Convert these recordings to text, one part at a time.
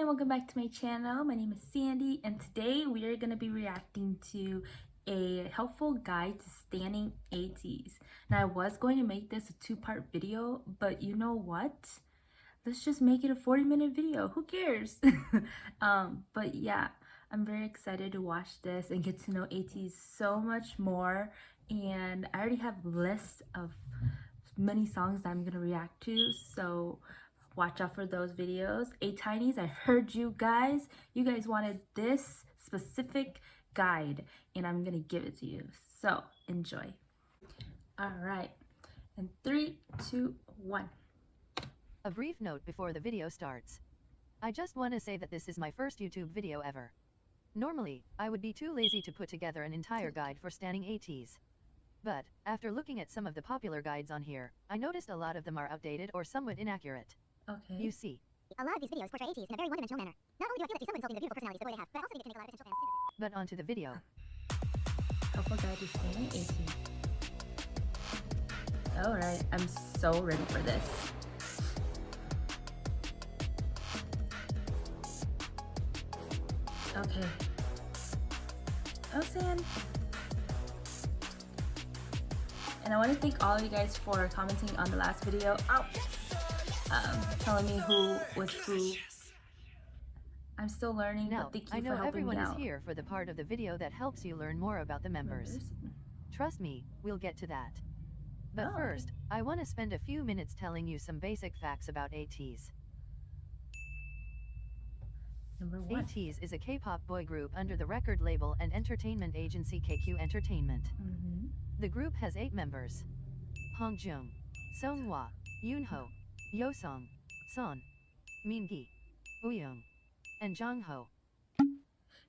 Hi, welcome back to my channel. My name is Sandy, and today we are going to be reacting to a helpful guide to standing ATEEZ. Now, I was going to make this a two-part video, but you know what? Let's just make it a 40-minute video. Who cares? But yeah, I'm very excited to watch this and get to know ATEEZ so much more. And I already have a list of many songs that I'm going to react to, so watch out for those videos. ATINYS, I heard you guys. You guys wanted this specific guide, and I'm gonna give it to you. So enjoy. All right, and 3, 2, 1. A brief note before the video starts. I just want to say that this is my first YouTube video ever. Normally, I would be too lazy to put together an entire guide for standing ATEEZ. But, after looking at some of the popular guides on here, I noticed a lot of them are outdated or somewhat inaccurate. Okay. You see, a lot of these videos portray ATEEZ in a very one-dimensional manner. Not only do I feel that these somewhat insulting the beautiful personalities the way they have, but I also think it can make a lot of potential fans too. but onto the video. Helpful guide to standing ATEEZ. All right, I'm so ready for this. Okay. Oh, San. And I want to thank all of you guys for commenting on the last video. Telling me who was who. I'm still learning, Now, but thank you I for know helping everyone me is out. here for the part of the video that helps you learn more about the members. Trust me, we'll get to that. But Oh. first, I want to spend a few minutes telling you some basic facts about ATEEZ. Number 1. ATEEZ is a K-pop boy group under the record label and entertainment agency KQ Entertainment. The group has 8 members: Hongjoong, Seonghwa, Yunho, Yeosang, Son, Mingi, Wooyoung, and Jongho.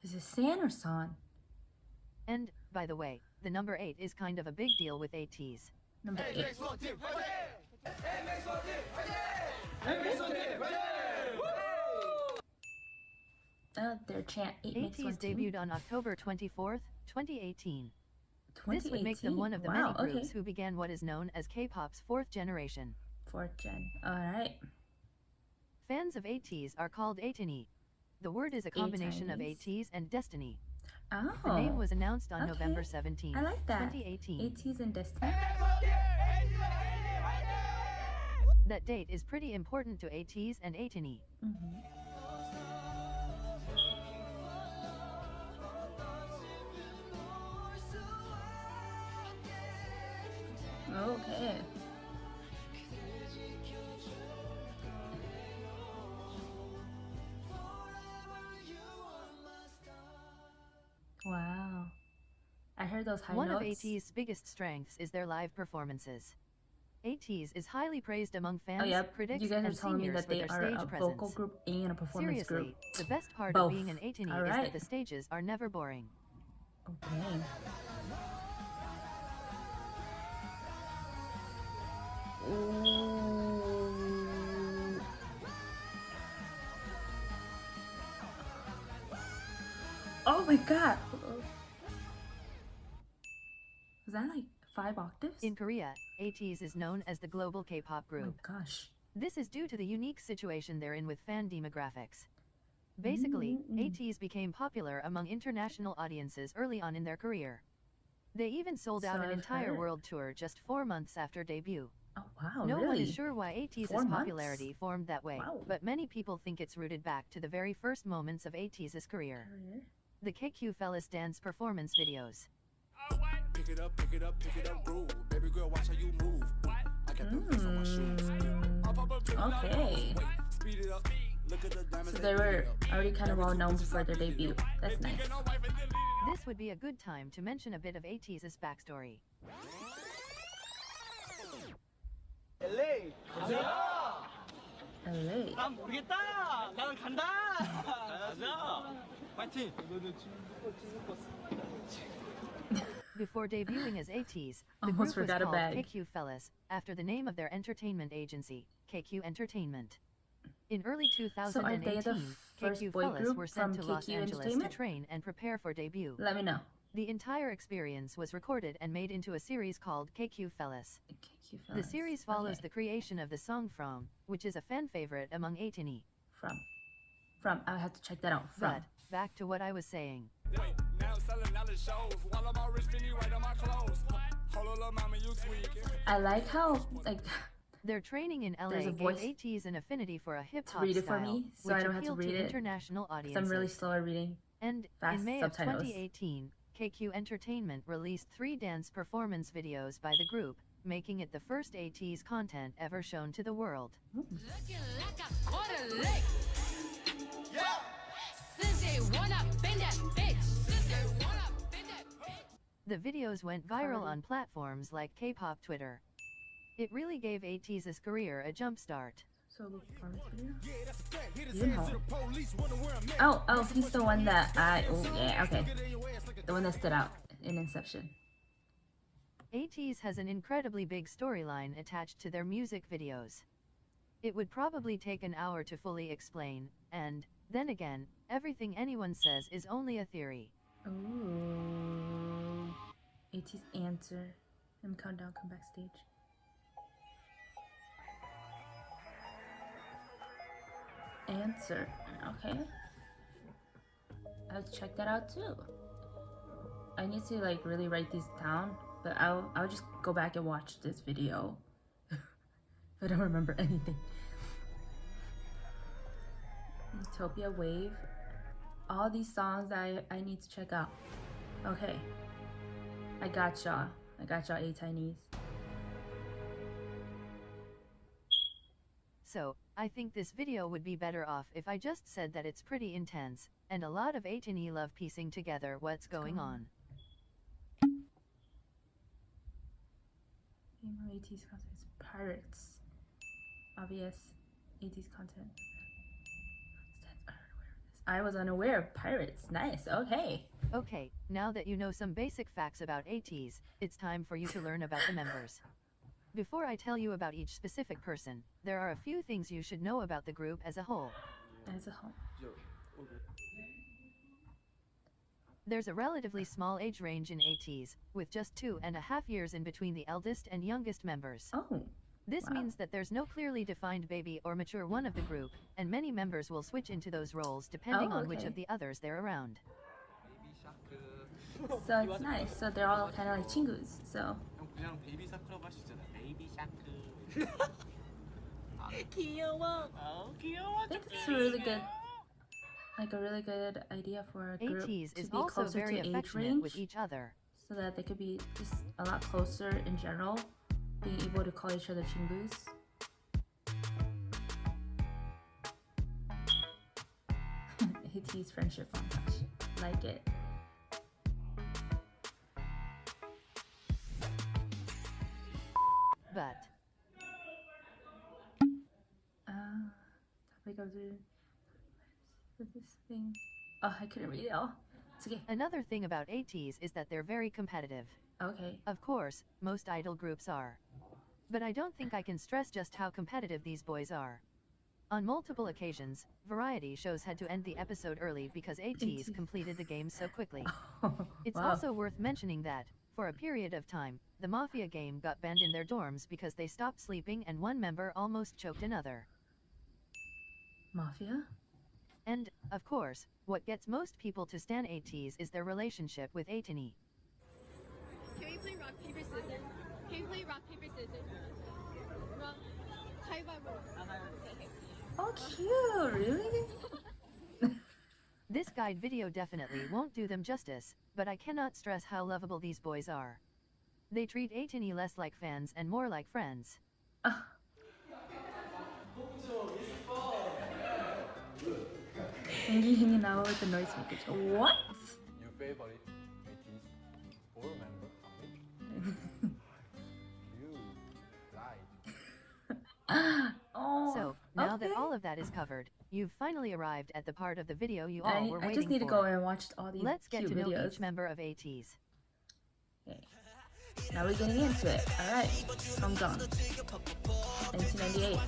Is it San or San? And, by the way, the number 8 is kind of a big deal with ATEEZ. Number 8. Their chant 8 makes one ATEEZ team. debuted on October 24, 2018. 2018. This would make them one of the Wow, many groups okay. who began what is known as K-pop's 4th generation. 4th gen. Alright. Fans of ATEEZ are called ATINYS. The word is a combination of ATINYS. ATEEZ and Destiny. Oh. The name was announced on okay. November 17, I like that. 2018. ATEEZ and Destiny. That date is pretty important to ATEEZ and ATINYS. Okay. Wow. I heard those high One notes. of ATEEZ's biggest strengths is their live performances. ATEEZ is highly praised among fans, critics, you guys and are telling me seniors that for they their are stage a presence. vocal group and a performance Seriously, group. the best part Both. of being an ATINYS is that the stages are never boring. Okay. Ooh. Oh my god! Was that like 5 octaves? In Korea, ATEEZ is known as the global K-pop group. Oh my gosh. This is due to the unique situation they're in with fan demographics. Basically, ATEEZ became popular among international audiences early on in their career. They even sold out an entire world tour just 4 months after debut. Oh wow, No really? one is sure why ATEEZ's 4 months? popularity formed that way, Wow. but many people think it's rooted back to the very first moments of ATEEZ's career. The KQ Fellas dance performance videos. Pick it up, pick it up, pick it up, groove. Baby girl, watch how you move. I got the face on my shoes. Okay. Speed it up. Look at the diamonds. So they were already kind of well known before their debut. That's nice. This would be a good time to mention a bit of ATEEZ's backstory. LA. 난 모르겠다. 나는 간다. 가자. 파이팅. Before debuting as ATEEZ, the Almost group was forgot a called bag. KQ Fellas, after the name of their entertainment agency, KQ Entertainment. In early So are they 2018, the first KQ boy Fellas group were sent from to Los KQ Angeles to Entertainment? train and prepare for debut. Let me know. The entire experience was recorded and made into a series called KQ Fellas. KQ The Fellas. series follows Okay. the creation of the song From, which is a fan favorite among ATINYS. From. From. I have to check that out. From. But, back to what I was saying. Wait, now selling out the shows. While I'm all rich, Finny right on my clothes. Hold on, little mama, you tweaking. I like how like Their training in LA There's a gave voice ATEEZ an affinity for a hip to hop read it for style, me, so I which don't have to appealed read to it. international 'Cause audiences. I'm really slow at reading. And fast in May subtitles. of 2018, KQ Entertainment released 3 dance performance videos by the group, making it the first ATEEZ content ever shown to the world. Looking like a quarter lake. Since they wanna bend that bitch. Since they wanna bend that bitch. The videos went viral Cardi. on platforms like K-pop Twitter. It really gave ATEEZ's career a jump start. So Yunho. Oh, he's the one that okay. The one that stood out in Inception. ATEEZ has an incredibly big storyline attached to their music videos. It would probably take an hour to fully explain, and, then again, everything anyone says is only a theory. Ooh. ATEEZ answer. Him countdown, come backstage. Answer. Okay. I have to check that out too. I need to like really write these down, but I'll just go back and watch this video. If I don't remember anything. Utopia Wave. All these songs I need to check out. Okay. I got y'all, ATINYS. So, I think this video would be better off if I just said that it's pretty intense, and a lot of ATINYS love piecing together what's going on. ATEEZ content is pirates. Obvious ATEEZ content. I was unaware of pirates. Nice. Okay. Okay, now that you know some basic facts about ATEEZ, it's time for you to learn about the members. Before I tell you about each specific person, there are a few things you should know about the group as a whole. As a whole. There's a relatively small age range in ATEEZ, with just 2.5 years in between the eldest and youngest members. Oh. This Wow. means that there's no clearly defined baby or mature one of the group, and many members will switch into those roles depending on which okay. of the others they're around. So it's nice. So they're all kind of like chingus. So. 형 그냥 베이비 샤크라고 할 수 있잖아. 베이비 샤크. 귀여워. 귀여워. I think it's a really good, like a really good idea for a group ATEEZ to is be also closer very to age affectionate range, with each other. so that they could be just a lot closer in general, being able to call each other chingus. ATEEZ friendship montage. Like it. But, Topic of this thing. Oh, I couldn't read it all. It's okay. another thing about ATEEZ is that they're very competitive. Okay. Of course, most idol groups are. But I don't think I can stress just how competitive these boys are. On multiple occasions, variety shows had to end the episode early because ATEEZ completed the game so quickly. It's Wow. also worth mentioning that, for a period of time, the Mafia game got banned in their dorms because they stopped sleeping and one member almost choked another. Mafia? And, of course, what gets most people to stan ATEEZ is their relationship with ATINYS. Can we play rock, paper, scissors? Can we play rock, paper, scissors? Rock, Oh, cute. Really? This guide video definitely won't do them justice, but I cannot stress how lovable these boys are. They treat ATINYS less like fans and more like friends. Mingi hanging out with the noisemakers. What? Your favorite ATEEZ four member coming? You lied. Oh. So, now that okay. all of that is covered, you've finally arrived at the part of the video you all were I waiting just need to for. go and watch all these Let's get cute to know videos. each member of ATEEZ. Okay. Now we're getting into it. Alright. Hongjoong. 1998.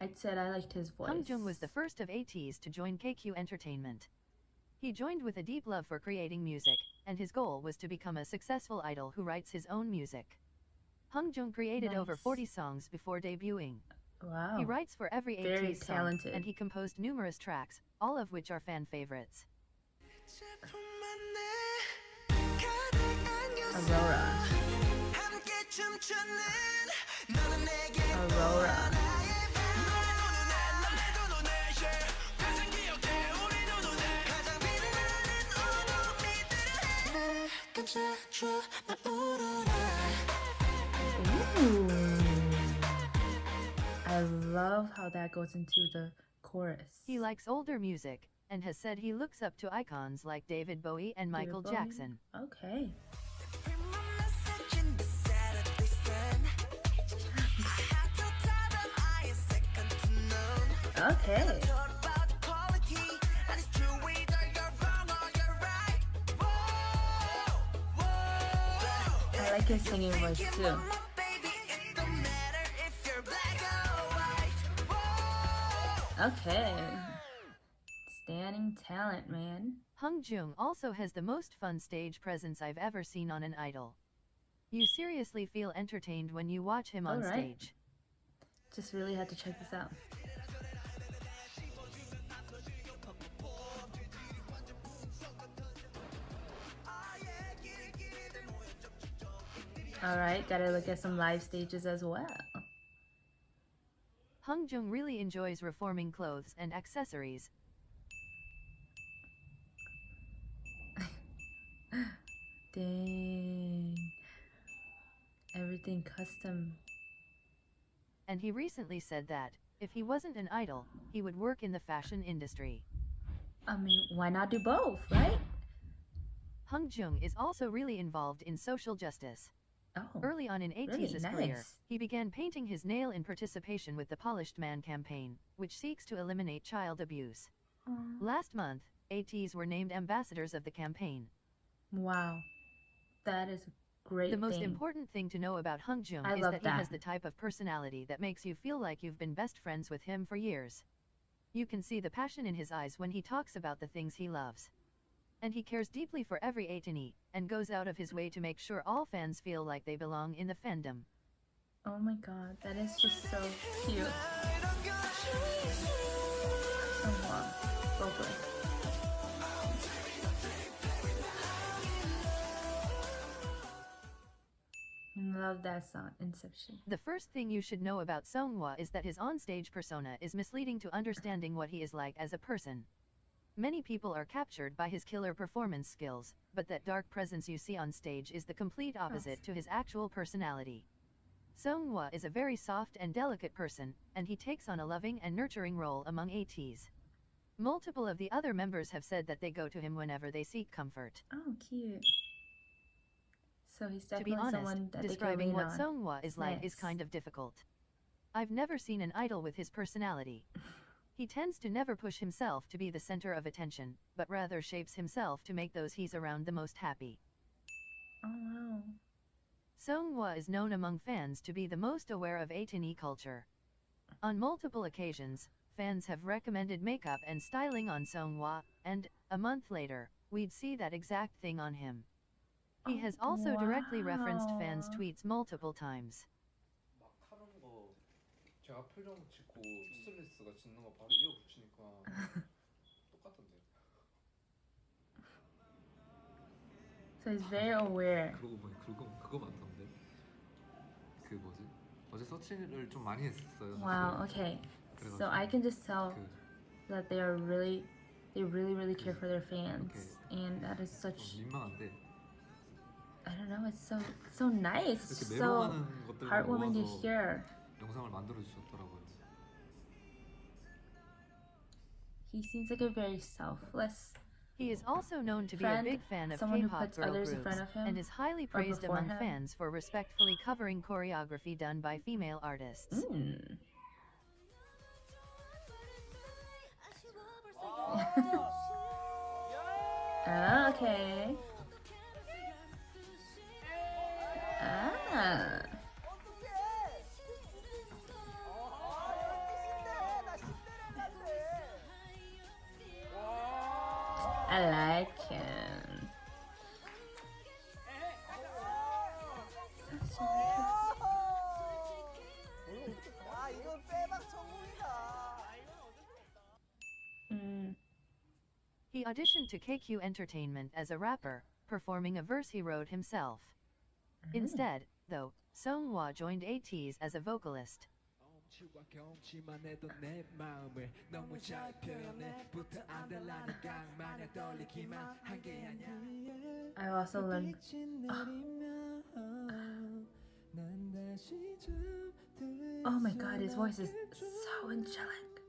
I said I liked his voice. Hongjoong was the first of ATEEZ to join KQ Entertainment. He joined with a deep love for creating music, and his goal was to become a successful idol who writes his own music. Hongjoong created over Nice. 40 songs before debuting. Wow. He writes for every Very ATEEZ song, talented. and he composed numerous tracks, all of which are fan favorites. Aurora. Aurora. Ooh. I love how that goes into the chorus. He likes older music, and has said he looks up to icons like David Bowie and David Michael Bowie? Jackson. Okay. Okay. I like his singing voice too. Okay. Standing talent, man. Hongjoong also has the most fun stage presence I've ever seen on an idol. You seriously feel entertained when you watch him on Alright. stage. Just really had to check this out. Alright, gotta look at some live stages as well. Hongjoong really enjoys reforming clothes and accessories. Dang. Everything custom. And he recently said that, if he wasn't an idol, he would work in the fashion industry. I mean, why not do both, right? Hongjoong is also really involved in social justice. Oh, Early on in ATEEZ's really career, nice. he began painting his nail in participation with the Polished Man campaign, which seeks to eliminate child abuse. Aw. Last month, ATEEZ were named ambassadors of the campaign. Wow. That is a great The most thing. important thing to know about Hongjoong I is love that he has that. the type of personality that makes you feel like you've been best friends with him for years. You can see the passion in his eyes when he talks about the things he loves. And he cares deeply for every ATINYS, and goes out of his way to make sure all fans feel like they belong in the fandom. Oh my god, that is just so cute. Seonghwa, vocalist. Love that song, Inception. The first thing you should know about Seonghwa is that his onstage persona is misleading to understanding what he is like as a person. Many people are captured by his killer performance skills, but that dark presence you see on stage is the complete opposite to his actual personality. Seonghwa is a very soft and delicate person, and he takes on a loving and nurturing role among ATEEZ. Multiple of the other members have said that they go to him whenever they seek comfort. Oh, cute. So he's To be definitely honest, someone that they can describing lean what on. Seonghwa is like is Nice. kind of difficult. I've never seen an idol with his personality. He tends to never push himself to be the center of attention, but rather shapes himself to make those he's around the most happy. Oh wow. Seonghwa is known among fans to be the most aware of ATINYS culture. On multiple occasions, fans have recommended makeup and styling on Seonghwa, and, a month later, we'd see that exact thing on him. He has also directly referenced fans' Wow. tweets multiple times. 막 하는 거 제가 표정 짓고 투슬리스가 짓는 거 바로 이어 붙이니까 똑같던데. So he's very aware. 그러고 보니 그거 많던데. 그 뭐지? 어제 서치를 좀 많이 했었어요. Wow, okay. So I can just tell that they really care for their fans. And that is such, 민망한데 I don't know, it's so nice. It's 이렇게 just so 메모하는 것들만 heartwarming to 모아서 hear. 영상을 만들어 주셨더라고요. He seems like a very selfless He is also known to be a friend, big fan of someone who K-pop puts girl others in groups, front of him and is highly or praised before among him. fans for respectfully covering choreography done by female artists. Okay. Ah. I like him. 야, 이건 빼박 전공이다. He auditioned to KQ Entertainment as a rapper, performing a verse he wrote himself. Instead, though, Seonghwa joined ATEEZ as a vocalist. I also learned. Oh my god, his voice is so angelic.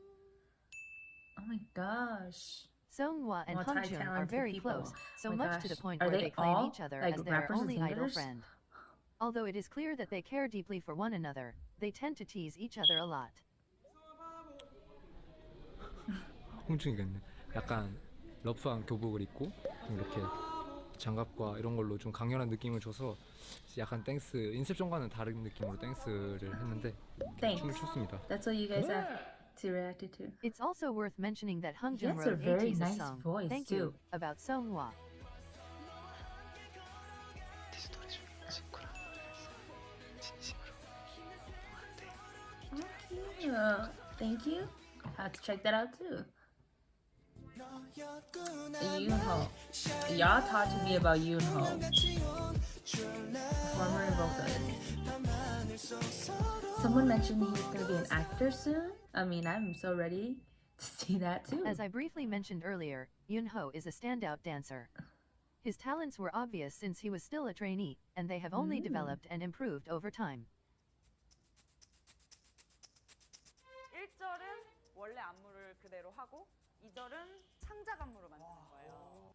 Oh my gosh. Seonghwa and Hongjoong are very close, so Oh my much to the gosh. point Are where they they claim all, each other like, as their rappers and only idol singers? friend. Although it is clear that they care deeply for one another, they tend to tease each other a lot. 홍중이가 있네. 약간 러프한 교복을 입고 이렇게 장갑과 이런 걸로 좀 강렬한 느낌을 줘서 약간 댄스 인셉션과는 다른 느낌으로 댄스를 했는데 춤을 췄습니다. That's what you guys have to react to. It's also worth mentioning that Hongjoong has a wrote very ATEEZ nice song, voice, Thank too. You, about Seonghwa. Yeah, thank you. I have to check that out too. Yunho. Y'all talk to me about Yunho. Performer and vocalist. Someone mentioned he's gonna be an actor soon. I mean, I'm so ready to see that too. As I briefly mentioned earlier, Yunho is a standout dancer. His talents were obvious since he was still a trainee, and they have only developed and improved over time. 1절은 원래 안무를 그대로 하고 2절은 창작 안무로 만드는 거예요.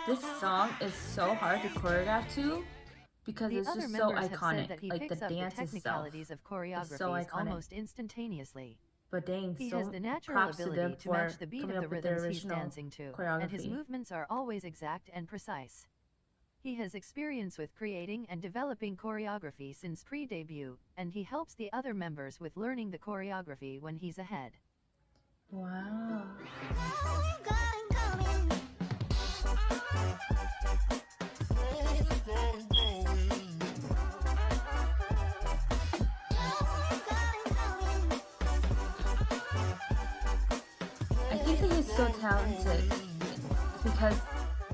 This song is so hard to choreograph to because The it's other just so members have iconic. said that he Like the picks up the dance itself technicalities of is choreographies so iconic. almost instantaneously. But dang, He so has the natural props to them ability to for match the beat coming of the up with the rhythms he's original dancing to, choreography. and his movements are always exact and precise. He has experience with creating and developing choreography since pre-debut, and he helps the other members with learning the choreography when he's ahead. Wow. I think that he's so talented because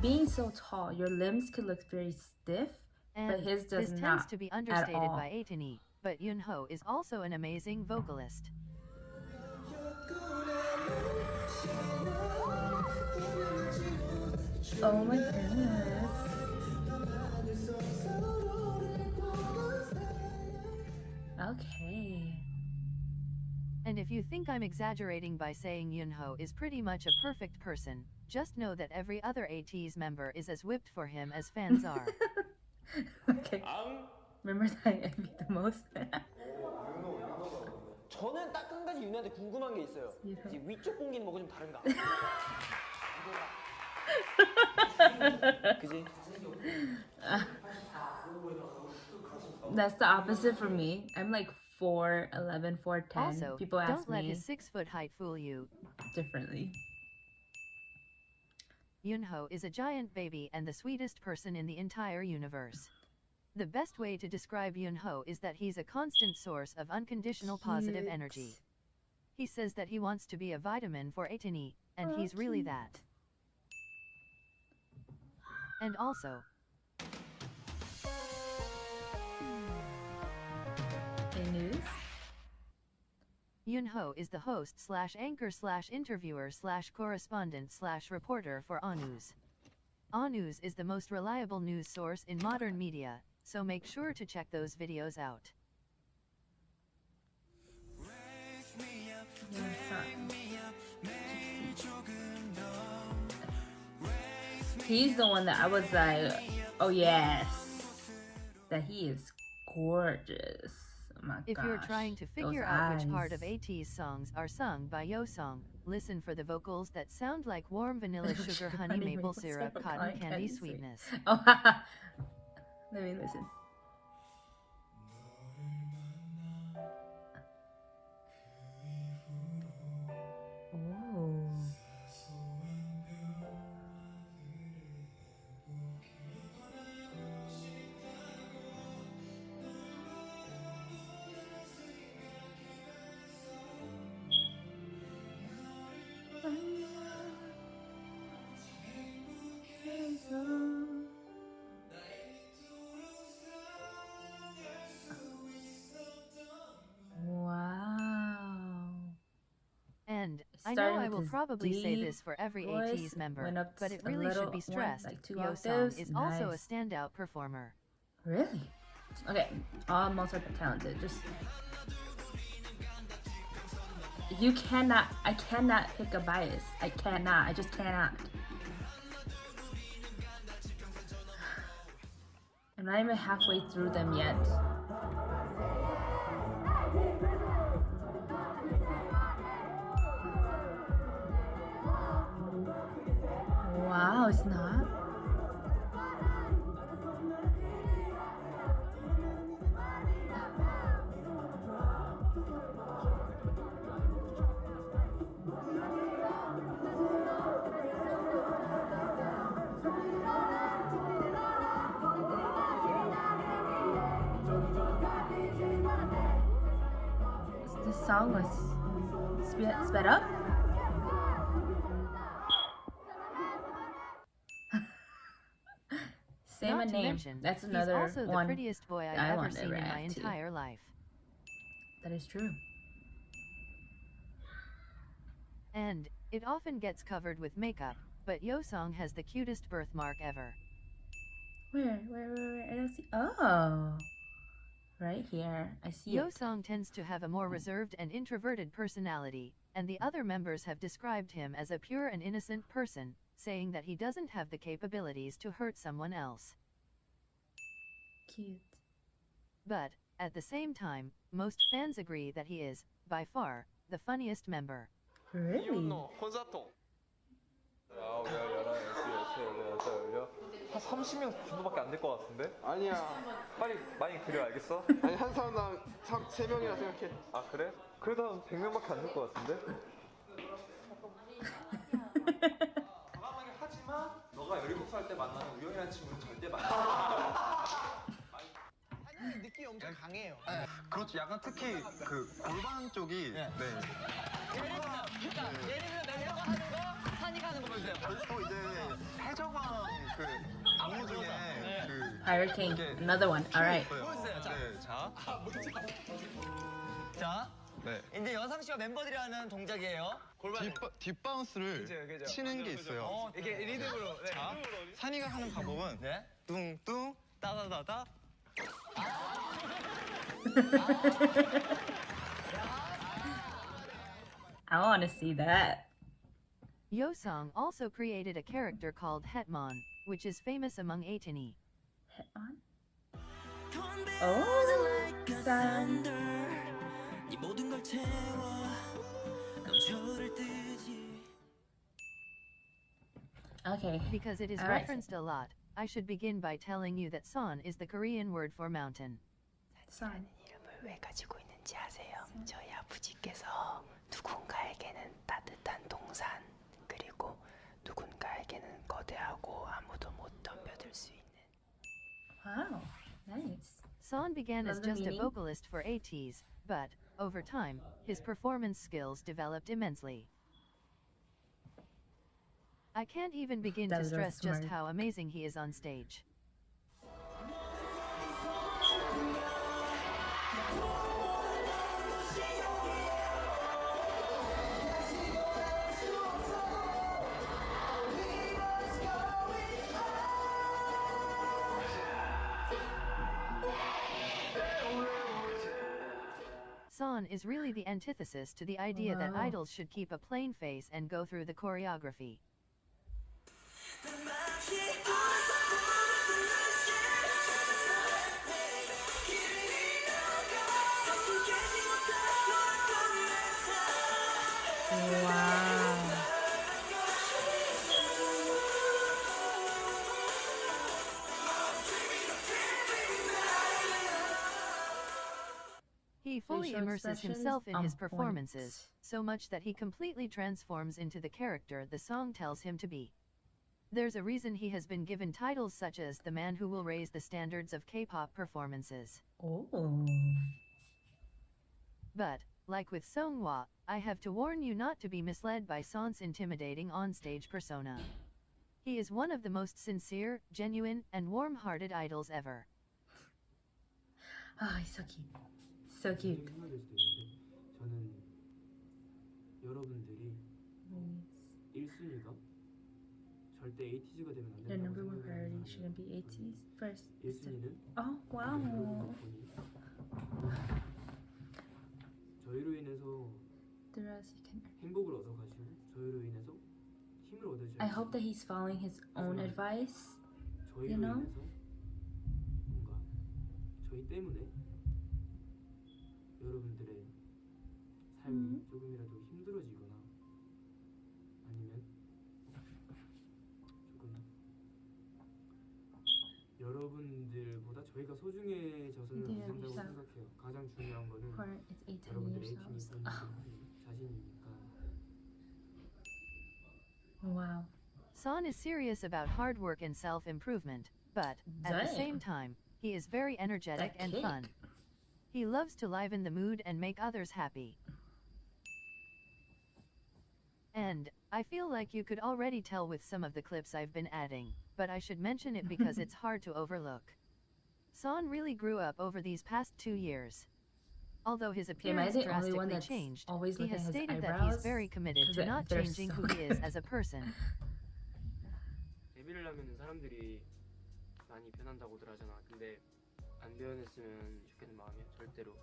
being so tall, your limbs could look very stiff, And but his does this not tends to be at understated all. by ATINYS, but Yunho is also an amazing vocalist. Oh my goodness. Okay. And if you think I'm exaggerating by saying Yunho is pretty much a perfect person, just know that every other ATEEZ member is as whipped for him as fans are. Okay. Remember that I envy the most? 저는 딱 한 가지 윤호한테 궁금한 게 있어요. 윤호. 이제 위쪽 공기는 뭐가 좀 다른가? 그지? That's the opposite for me. I'm like 4'11", 4'10". Also, People ask don't let me his 6-foot height fool you. differently. Yunho is a giant baby and the sweetest person in the entire universe. The best way to describe Yunho is that he's a constant source of unconditional positive Cute. energy. He says that he wants to be a vitamin for ATINYS, and he's really that. And also, Hey, news? Yunho is the host / anchor / interviewer / correspondent / reporter for ATEEZ. ATEEZ is the most reliable news source in modern media, so make sure to check those videos out. He's the one that I was like, oh yes, that he is gorgeous. Oh my If you're gosh, trying to those figure out which part eyes. of ATEEZ songs are sung by Yeosang, listen for the vocals that sound like warm vanilla sugar honey maple syrup cotton candy sweetness. Oh, Let me listen. Oh. Wow. And I know Starting I with will this probably say deep this for every voice, ATEEZ member, went up but it a really should little be one, stressed. like 2 Yeosang octaves. is also a Nice. standout performer. Really? Okay, all multi-talented. Just I cannot pick a bias. I just cannot. I'm not even halfway through them yet. Wow, it's not? This song was sped up? Say Not my to name. mention, That's he's another also the one prettiest boy I've I ever want to seen in my react to. entire life. That is true. And it often gets covered with makeup, but Yeosang has the cutest birthmark ever. Where? I don't see. Oh, right here. I see it. Yeosang tends to have a more reserved and introverted personality, and the other members have described him as a pure and innocent person, saying that he doesn't have the capabilities to hurt someone else. Cute. But, at the same time, most fans agree that he is, by far, the funniest member. Really? 콘서트. 한 30명 정도밖에 안 될 것 같은데? 아니야. 빨리 많이 그려 알겠어? 아니 한 사람당 3명이라 생각해. 아 그래? 그래도 한 100명밖에 안 될 것 같은데? 과감하게 하지만 너가 17살 때 만나는 우영이라는 친구는 절대 만나지 한이 느낌이 엄청 강해요. 그렇죠. 약간 특히 그 골반 쪽이 네. 예를 들면 내가 하는 거, 산이가 하는 거 보여주세요. 또 이제 해적왕 그 안무 중에 그 Pirate King. Another one. Alright. 보여주세요. 자. 네, 자. 자. 네. 이제 여상 씨와 멤버들이 하는 동작이에요. 골반. 뒷바운스를 그죠. 치는 게 있어요. 이게 리듬으로. 네. 자, 산이가 하는 방법은 네. 뚱뚱 따다다다. I want to see that. Yeosang also created a character called Hetman, which is famous among ATINYS. Hit on. Oh, sound. Okay. Because it is All right. referenced a lot, I should begin by telling you that Son is the Korean word for mountain. Son. 이름을 왜 가지고 있는지 아세요? 저희 아버지께서 누군가에게는 따뜻한 동산 그리고 누군가에게는 거대하고 아무도 못 덤벼들 수 있는. Wow. Nice. Son began as Love the just a meaning. vocalist for ATEEZ, but, over time, his performance skills developed immensely. I can't even begin That to was so stress just smart. how amazing he is on stage. Son is really the antithesis to the idea that Wow. idols should keep a plain face and go through the choreography. Wow. Mingi fully facial immerses expressions himself in on his point. performances, so much that he completely transforms into the character the song tells him to be. There's a reason he has been given titles such as the man who will raise the standards of K-pop performances. Oh. But, like with Seonghwa, I have to warn you not to be misled by Son's intimidating onstage persona. He is one of the most sincere, genuine, and warm-hearted idols ever. Oh, he's so cute. So cute. 저는 여러분들이 1순위가 절대 ATEEZ가 되면 안 Your 된다고 number one priority 생각하는 shouldn't be ATEEZ first. 1순위는 Oh, wow. 저희로 인해서 The rest you can. 행복을 얻어가시고 저희로 인해서 힘을 얻으셔야 I hope that he's following his own advice. 저희로 you know? 인해서 뭔가 저희 때문에 여러분들의 삶이 조금이라도 힘들어지거나 아니면 조금 여러분들보다 저희가 소중해져서는 안 된다고 생각해요. 가장 중요한 거는 여러분들의 ATEEZ 자신이니까. Wow. Son is serious about hard work and self-improvement, but, at the same time, he is very energetic and fun. He loves to liven the mood and make others happy. And, I feel like you could already tell with some of the clips I've been adding, but I should mention it because it's hard to overlook. Son really grew up over these past 2 years. Although his appearance drastically changed, he has stated that he's very committed to not changing who he is as a person. 데뷔를 하면은 사람들이 많이 변한다고들 하잖아. 근데 안 변했으면 좋겠는 마음이야. 절대로.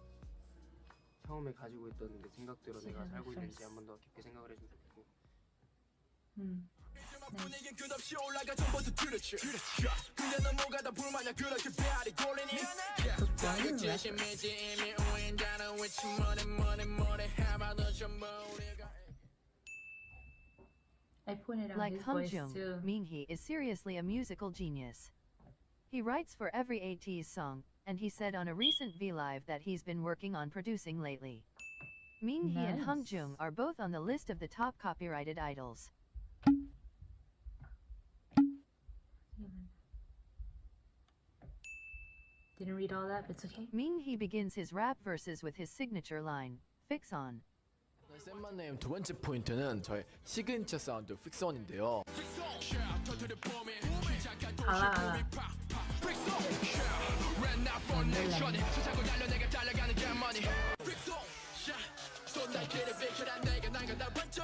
처음에 가지고 있던 그 생각대로 내가 살고 있는지 한 번 더 깊게 생각을 해주면 좋겠고. I pointed out like his voice Hongjoong, too. Mingi is seriously a musical genius. He writes for every ATEEZ song, and he said on a recent V-Live that he's been working on producing lately. Mingi and Hongjoong are both on the list of the top copyrighted idols. Didn't read all that, but it's okay. Mingi begins his rap verses with his signature line, "Fix on." 쌤만네임 두 번째 포인트는 저의 시그니처 사운드 픽선인데요.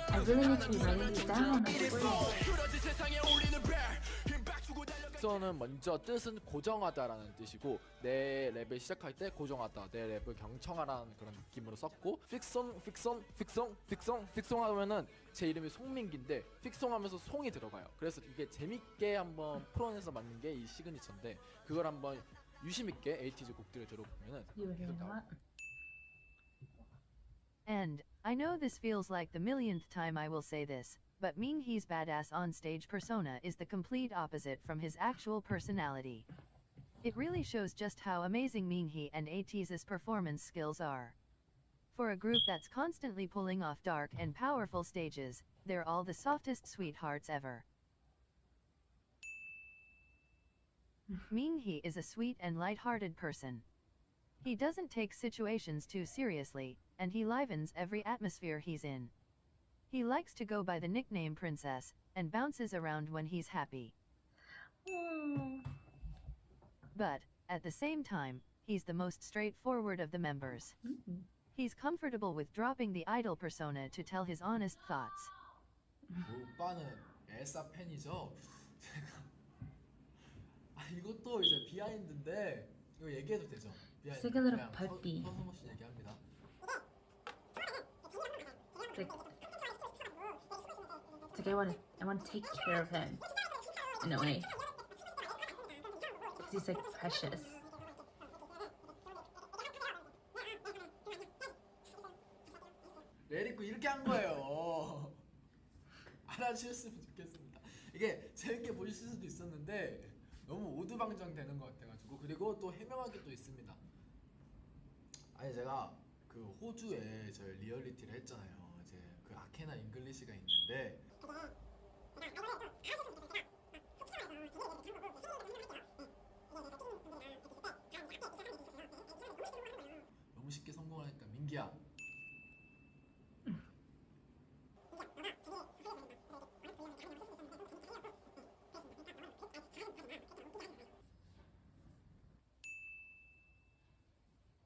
I really need to be writing these down. 픽선은 먼저 뜻은 고정하다라는 뜻이고 내 랩을 시작할 때 고정하다, 내 랩을 경청하라는 그런 느낌으로 썼고 픽송 하면은 제 이름이 송민기인데 픽송하면서 송이 들어가요. 그래서 이게 재밌게 한번 풀어내서 만든 게 이 시그니처인데 그걸 한번 유심있게 ATEEZ 곡들을 들어보면은 계속 나와요. And, I know this feels like the millionth time I will say this, but Mingi's badass on-stage persona is the complete opposite from his actual personality. It really shows just how amazing Mingi and ATEEZ's performance skills are. For a group that's constantly pulling off dark and powerful stages, they're all the softest sweethearts ever. Mingi is a sweet and light-hearted person. He doesn't take situations too seriously, and he livens every atmosphere he's in. He likes to go by the nickname Princess, and bounces around when he's happy. But, at the same time, he's the most straightforward of the members. He's comfortable with dropping the idol persona to tell his honest thoughts. 오빠는 엘사 팬이죠? 이것도 이제 비하인드인데 이거 얘기해도 되죠? 비하인드. It's like a little puppy. 서성호 씨 얘기합니다. It's like I want to take care of him in a way, because he's like precious. 레리코 이렇게 한 거예요. 알아주셨으면 좋겠습니다. 이게 재밌게 보실 수도 있었는데 너무 오두방정 되는 것 같아가지고 그리고 또 해명할 게 또 있습니다. 아니 제가 그 호주에 저희 리얼리티를 했잖아요. 이제 그 아케나 잉글리시가 있는데 너무 쉽게 성공하니까 민기야.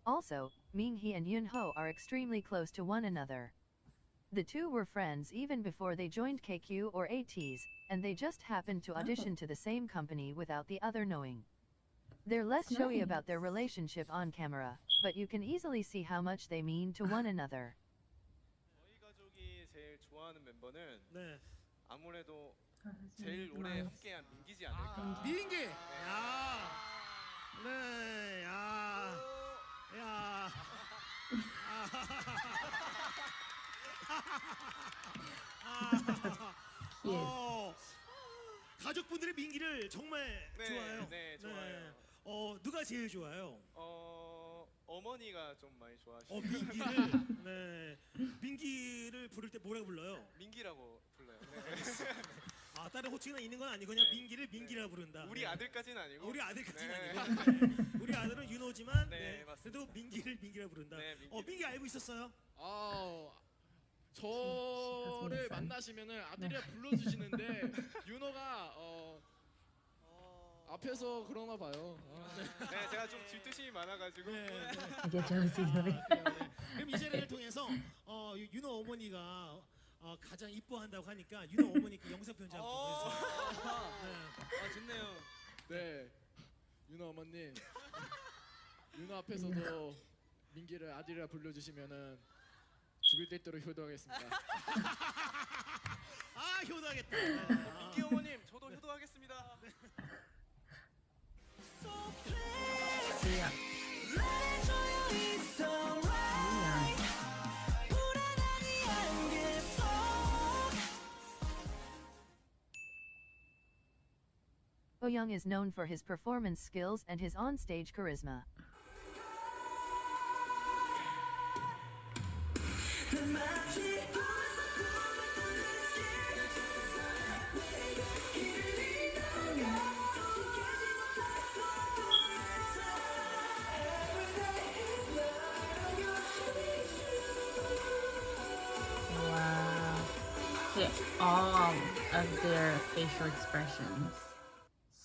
Also, Mingi and Yunho are extremely close to one another. The two were friends even before they joined KQ or ATEEZ, and they just happened to audition to the same company without the other knowing. They're less That's showy nice. about their relationship on camera, but you can easily see how much they mean to one another. 저희 가족이 제일 좋아하는 멤버는 네. 아무래도 제일 오래 함께한 민기지 않을까. 민기. 야. 네. 야. 야. 가족분들의 민기를 정말 네, 좋아해요. 네, 좋아요. 누가 제일 좋아요? 어머니가 좀 많이 좋아하시고. 민기를. 네. 민기를 부를 때 뭐라고 불러요? 민기라고 불러요. 네. 아, 다른 호칭이 있는 건 아니고 그냥 네. 민기를 민기라 부른다. 우리 아들까지는 아니고. 우리 아들까지는 네. 아니고. 우리 아들은 윤호지만 네, 그래도 민기를 민기라 부른다. 네, 민기 알고 있었어요? 저를 만나시면은 아들이야 불러주시는데 윤호가 앞에서 그러나 봐요. 네, 제가 좀 질투심이 많아가지고. 이게 저수저래. 그럼 이 자리를 통해서 윤호 어머니가 가장 이뻐한다고 하니까 윤호 어머니께 영상 편지 한번 보내주세요. 좋네요. 네, 윤호 어머님, 윤호 앞에서도 민기를 아들이라 불러주시면은 죽을 때 있도록 효도하겠습니다. 효도하겠다. 민기 어머님, 저도 효도하겠습니다. Wooyoung is known for his performance skills and his onstage charisma. Wow. Okay, all of their facial expressions.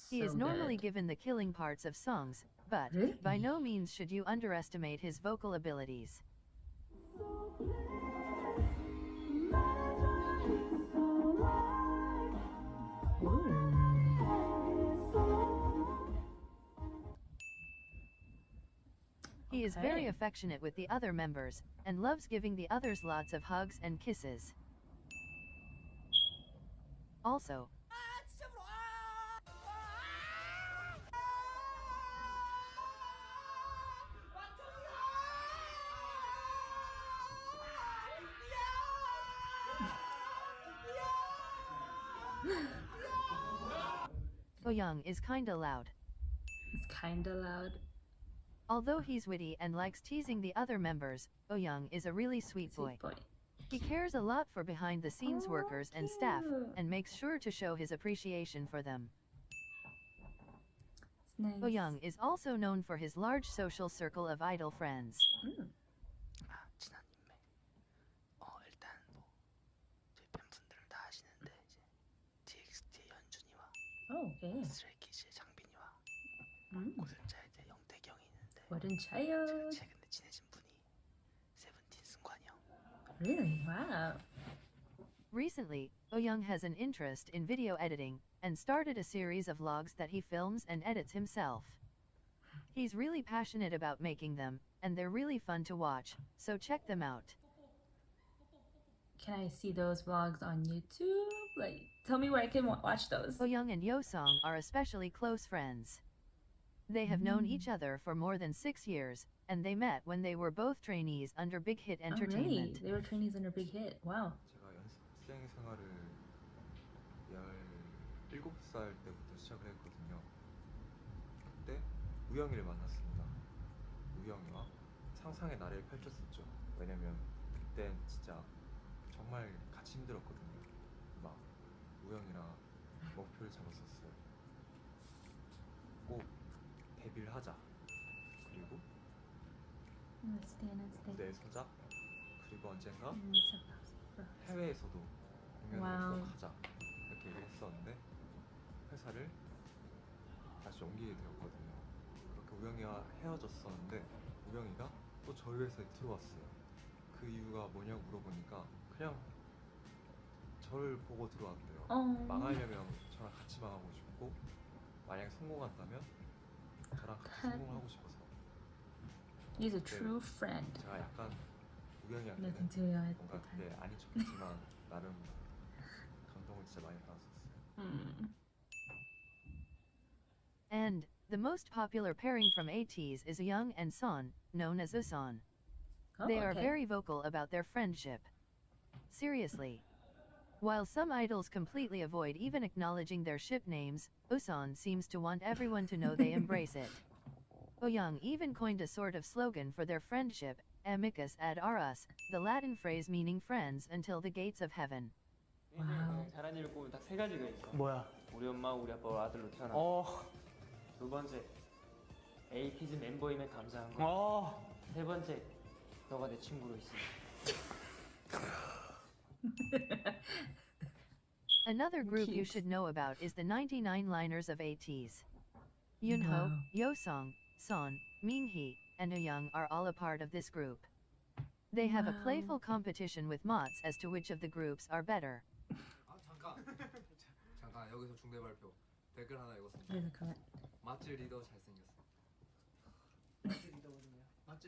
He is So normally good. given the killing parts of songs, but Really? by no means should you underestimate his vocal abilities. He is very Okay. affectionate with the other members, and loves giving the others lots of hugs and kisses. Also, Wooyoung is kinda loud. It's kinda loud. Although he's witty and likes teasing the other members, Wooyoung is a really sweet boy. He cares a lot for behind-the-scenes workers and staff, and makes sure to show his appreciation for them. It's nice. Wooyoung is also known for his large social circle of idol friends. 친한 인맥. 일단 뭐 저희 팬분들은 다 아시는데 이제 TXT의 현준이와 Okay. 스트레이키즈의 장빈이와 고슬자의 영태경이 있는데 Wooden child. 최근에 친해진 분이 세븐틴 승관이 형. Really? Wow. Recently, Wooyoung has an interest in video editing, and started a series of vlogs that he films and edits himself. He's really passionate about making them, and they're really fun to watch, so check them out. Can I see those vlogs on YouTube? Like, tell me where I can watch those. Wooyoung and Yeosang are especially close friends. They have known each other for more than 6 years, and they met when they were both trainees under Big Hit Oh, really? Entertainment. They were trainees under Big Hit. Wow. 제가 연습생 생활을 17살 때부터 시작을 했거든요. 그때 우영이를 만났습니다. 우영이와 상상의 나래를 펼쳤었죠. 왜냐면 그땐 진짜 정말 같이 힘들었거든요. 막 우영이랑 목표를 잡았었어요. 꼭 데뷔를 하자. 그리고 무대에 서자. 그리고 언젠가 해외에서도 공연을 꼭 하자. 이렇게 얘기를 했었는데 회사를 다시 옮기게 되었거든요. 그렇게 우영이와 헤어졌었는데 우영이가 또 저희 회사에 들어왔어요. 그 이유가 뭐냐고 물어보니까 그냥 저를 보고 들어왔대요. 망하려면 저랑 같이 망하고 싶고 만약에 성공한다면 저랑 같이 성공하고 싶어서. He's a true friend. 제가 약간 우영이한테는 뭔가 그게 아닌 척했지만 나름 감동을 진짜 많이 받았었어요. And the most popular pairing from ATEEZ is Wooyoung and Son, known as Uson. They are very vocal about their friendship. Seriously. While some idols completely avoid even acknowledging their ship names, Uson seems to want everyone to know they embrace it. Wooyoung even coined a sort of slogan for their friendship, amicus ad auras, the Latin phrase meaning friends until the gates of heaven. 잘한 일 꼽으면 딱 세 가지가 있어. 뭐야? 우리 엄마, 우리 아빠 아들로 태어났어. 두 번째, ATEEZ 멤버임에 감사한 거. 세 번째, 너가 내 친구로 있으니. Another group you should know about is the 99liners of ATEEZ. Yunho, Yeosang, Son, Mingi, and Wooyoung are all a part of this group. They have a playful competition with mods as to which of the groups are better. 잠깐 여기서 중대 발표. 댓글 하나 읽었습니다. 맛집 리더 잘생겼어. 맛집 리더거든요. 안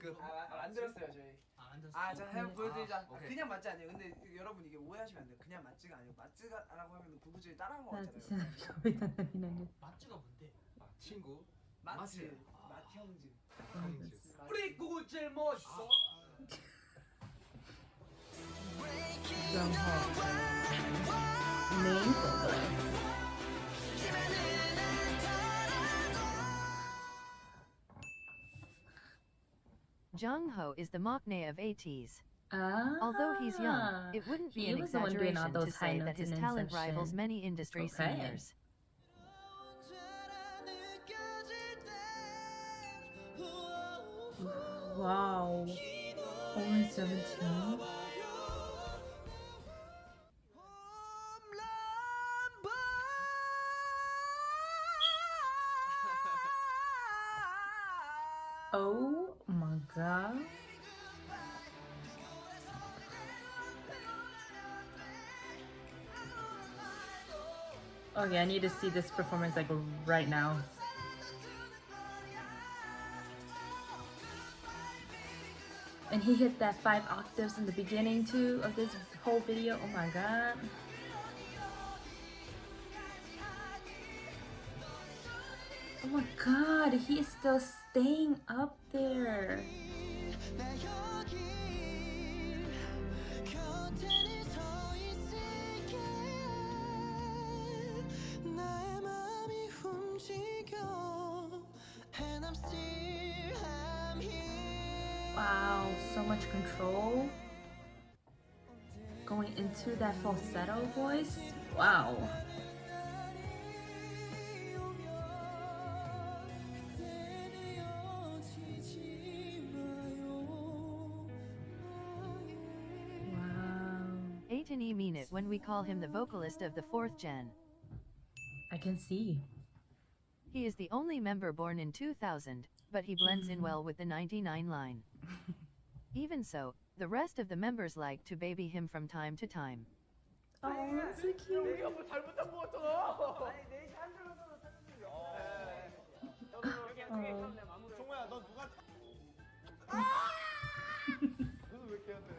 들었어요 저희. 안 들었어요. 자 한번 보여드리자. 그냥 맛집 아니에요. 근데 여러분 이게 오해하시면 안 돼요. 그냥 맛집가 아니고 맛집라고 하면 구구절이 따라한 거 같잖아요. 맛주가 뭔데? 친구. 맛집. 맛형즈. 우리 구구절 멋있어. Jongho, main vocalist. Jongho is the maknae of ATEEZ. Although he's young, it wouldn't be an exaggeration to say that his talent rivals many industry seniors. Wow, only 17? Oh my god. Okay, I need to see this performance like right now. And he hit that 5 octaves in the beginning too of this whole video. Oh my god. Oh my god, he is still staying up there. Wow, so much control. Going into that falsetto voice. Wow. ATINYS mean it when we call him the vocalist of the 4th gen. I can see. He is the only member born in 2000, but he blends in well with the 99 line. Even so, the rest of the members like to baby him from time to time. Oh, that's so cute. 종호야 너 누가 너는 왜 걔한테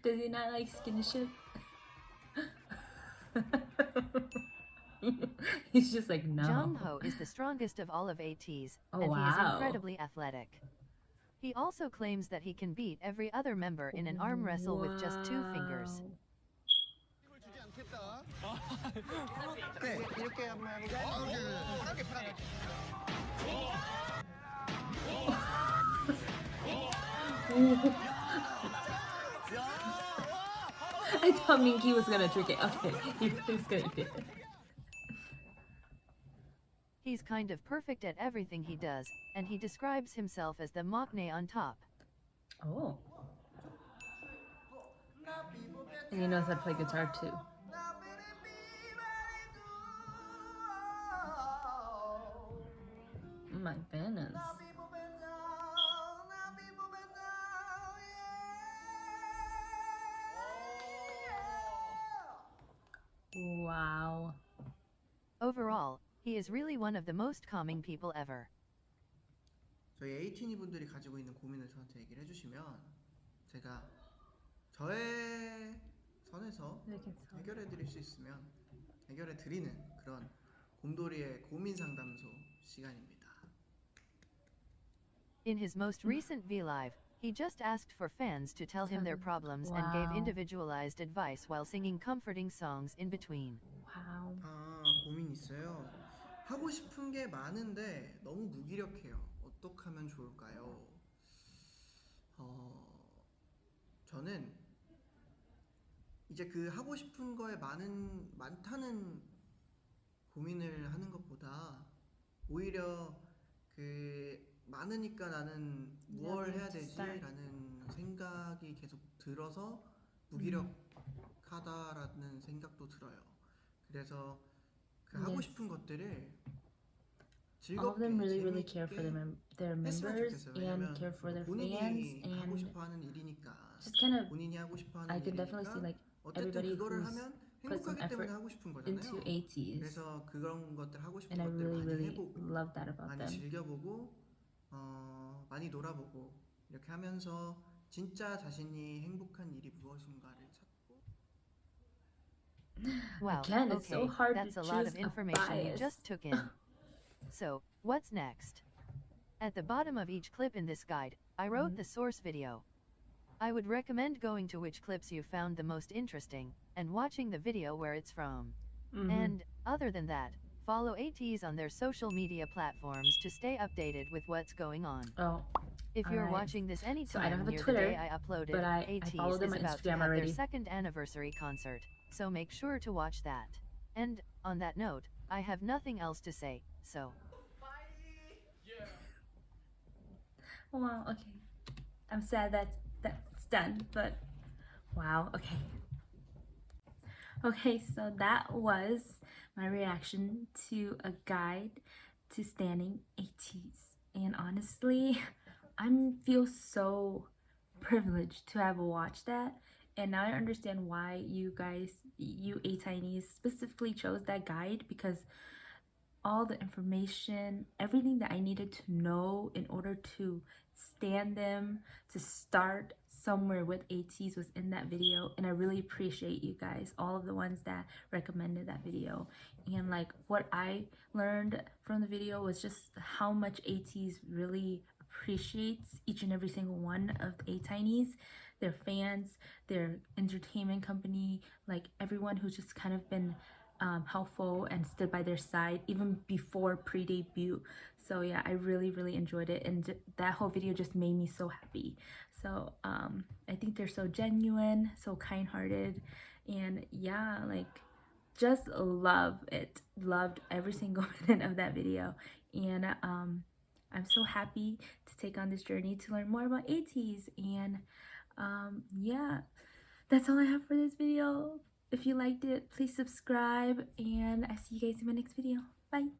Does he not like skinship? He's just like, no. Jongho is the strongest of all of ATEEZ, Oh, and he wow. is incredibly athletic. He also claims that he can beat every other member in an arm wrestle with just 2 fingers. 네 이렇게 한번 해볼까? 편하게 I thought Mingi was gonna drink it. Okay, he was gonna eat it. He's kind of perfect at everything he does, and he describes himself as the maknae on top. Oh. And he knows how to play guitar too. Oh my goodness. Wow. Overall, he is really one of the most calming people ever. 저희 ATINY 분들이 가지고 있는 고민을 저한테 얘기를 해주시면 제가 저의 선에서 해결해 드릴 수 있으면 해결해 드리는 그런 곰돌이의 고민 상담소 시간입니다. In his most recent V-Live, he just asked for fans to tell him their problems and gave individualized advice while singing comforting songs in between. Wow. 아, 고민 있어요. 하고 싶은 게 많은데 너무 무기력해요. 어떻게 하면 좋을까요? 저는 이제 그 하고 싶은 거에 많다는 고민을 하는 것보다 오히려 그 많으니까 나는 뭘 해야 되지라는 생각이 계속 들어서 무기력하다라는 생각도 들어요. 그래서 그 하고 싶은 것들을 All of them 즐겁게 really care for their members and care for their fans, 하고 and 싶어 하는 일이니까 just kind of 본인이 하고 싶어 하는 I can definitely see like everybody who's put some effort into ATEEZ, 그래서 그런 것들 하고 싶은 and I 것들 really 많이 really 해보고 love that about 많이 them. 즐겨보고 많이 놀아보고 이렇게 하면서 진짜 자신이 행복한 일이 무엇인가를 찾고. Wow, Again, it's so okay, hard that's to a lot choose of a information you bias. just took in. So, what's next? At the bottom of each clip in this guide, I wrote the source video. I would recommend going to which clips you found the most interesting, and watching the video where it's from. And, other than that, follow ATEEZ on their social media platforms to stay updated with what's going on. Oh. If you're Alright. watching this So I anytime don't have a near Twitter, the day I uploaded, but I follow ATEEZ them is on about to Instagram have already. their 2nd anniversary concert, so make sure to watch that. And, on that note, I have nothing else to say, so. Wow, okay. I'm sad that's done, but wow, okay. Okay, so that was my reaction to a guide to standing ATEEZ. And honestly, I feel so privileged to have watched that. And now I understand why you ATINYS specifically chose that guide, because all the information, everything that I needed to know in order to stand them, to start somewhere with ATEEZ was in that video. And I really appreciate you guys, all of the ones that recommended that video. And like what I learned from the video was just how much ATEEZ really appreciates each and every single one of the ATINYS, their fans, their entertainment company, like everyone who's just kind of been helpful and stood by their side even before pre-debut. So yeah, I really enjoyed it, and that whole video just made me so happy. So I think they're so genuine, so kind-hearted, and yeah, like just loved every single minute of that video. And I'm so happy to take on this journey to learn more about ATEEZ. And yeah, that's all I have for this video. If you liked it, please subscribe, and I see you guys in my next video. Bye!